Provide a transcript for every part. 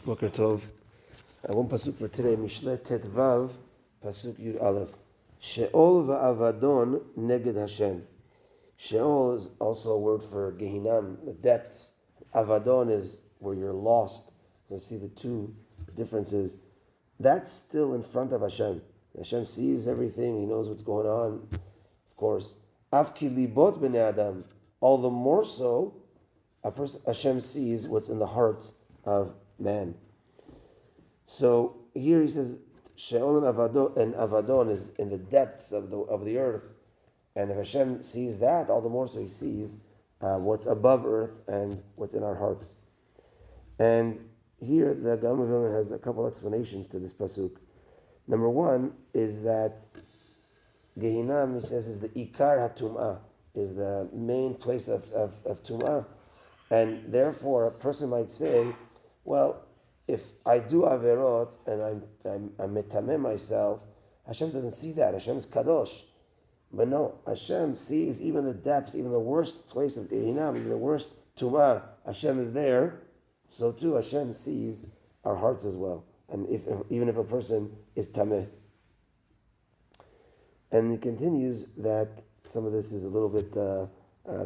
Boker Tov. One pasuk for today, Mishlei Vav, Pasuk Yud Aleph. Sheol va'avadon neged Hashem. Sheol is also a word for Gehinam, the depths. Avadon is where you're lost. You'll see the two differences. That's still in front of Hashem. Hashem sees everything. He knows what's going on. Of course. Afki libot b'nei Adam. All the more so, Hashem sees what's in the hearts of man. So here he says, Sheol and Avadon is in the depths of the earth. And if Hashem sees that, all the more so he sees what's above earth and what's in our hearts. And here the Gaon of Vilna has a couple explanations to this pasuk. Number one is that Gehinam, he says, is the Ikar HaTum'ah, is the main place of Tum'ah. And therefore a person might say, well, if I do Averot and I'm metameh myself, Hashem doesn't see that. Hashem is Kadosh. But no, Hashem sees even the depths, even the worst place of Gehinam, even the worst Tum'ah. Hashem is there. So too, Hashem sees our hearts as well. And even if a person is Tameh. And he continues that some of this is a little bit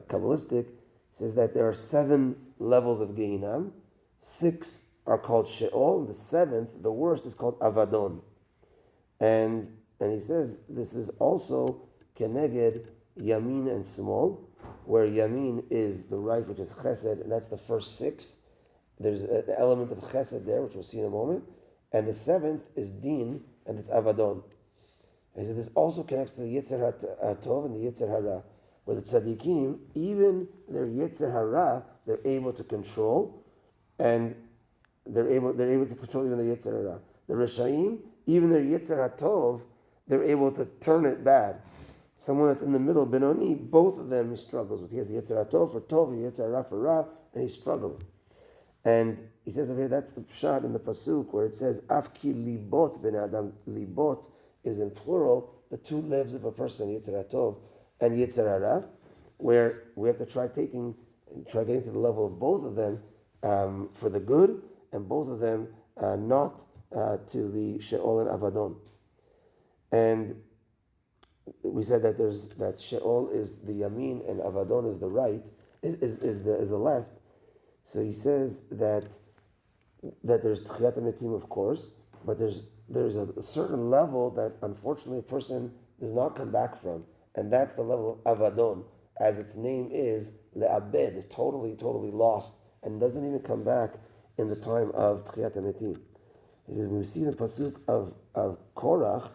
Kabbalistic. He says that there are 7 levels of Gehinam. 6 are called Sheol, and the 7th, the worst, is called Avadon. And he says this is also Keneged Yamin and Small, where Yamin is the right, which is Chesed, and that's the first 6. There's an element of Chesed there, which we'll see in a moment. And the 7th is Din, and it's Avadon. And he said this also connects to the Yetzer HaTov and the Yetzer Hara, where the Tzaddikim, even their Yetzer Hara, they're able to control, and they're able to control even the Yetzer Hara. The Reshaim, even their Yetzer HaTov, they're able to turn it bad. Someone that's in the middle, Benoni, both of them he struggles with. He has the Yetzer HaTov for Tov, the Yetzer Hara for Ra, and he's struggling. And he says over here, that's the pshat in the pasuk where it says, Afki libot ben Adam. Libot is in plural, the 2 lives of a person, Yetzer HaTov and Yetzer Hara, where we have to try getting to the level of both of them for the good, and both of them not to the Sheol and Avadon. And we said that Sheol is the Yamin and Avadon is the right, is the left. So he says that there's Tchiyat HaMetim, of course, but there's a certain level that unfortunately a person does not come back from, and that's the level of Avadon, as its name is, Le'abed, is totally lost, and doesn't even come back in the time of Tchiyat HaMetim. He says, when we see the pasuk of Korach,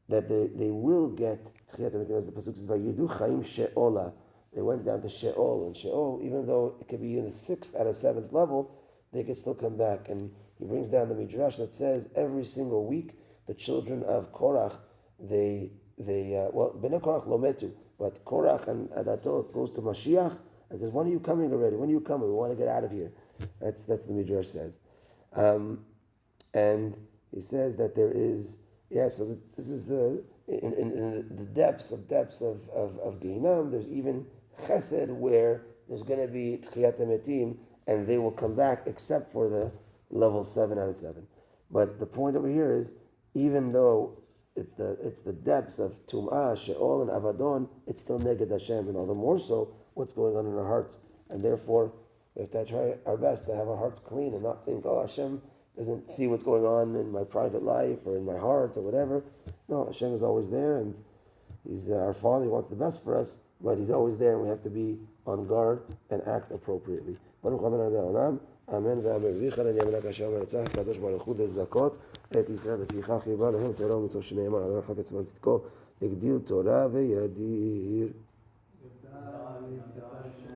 that they will get Tchiyat HaMetim, as the pasuk says, Vayidu Chaim She'ola. They went down to Sheol, and Sheol, even though it could be in the 6th out of 7th level, they could still come back. And he brings down the Midrash that says every single week the children of Korach, they Bnei Korach lo metu, but Korach and Adato goes to Mashiach and says, when are you coming already? When are you coming? We want to get out of here. That's the Midrash says. And he says that there is, so this is in the depths of Gehinam, there's even Chesed where there's going to be Tchiyat HaMetim, and they will come back except for the level 7 out of 7. But the point over here is, even though it's the depths of Tum'ah, Sheol, and Avadon, it's still Neged Hashem, and all the more so what's going on in our hearts. And therefore, we have to try our best to have our hearts clean and not think, Hashem doesn't see what's going on in my private life or in my heart or whatever. No, Hashem is always there, and He's our Father. He wants the best for us, but He's always there, and we have to be on guard and act appropriately. Baruch Adonai Le'olam. Amen ואמן. ויחל אני אמלך השם ורצח הקדוש ברוך הוא לזכות את ישראל לפיכך חיבה להם תורה ומצוות שנאמר אדוני חפץ בן צדקו הגדיל תורה וידיר.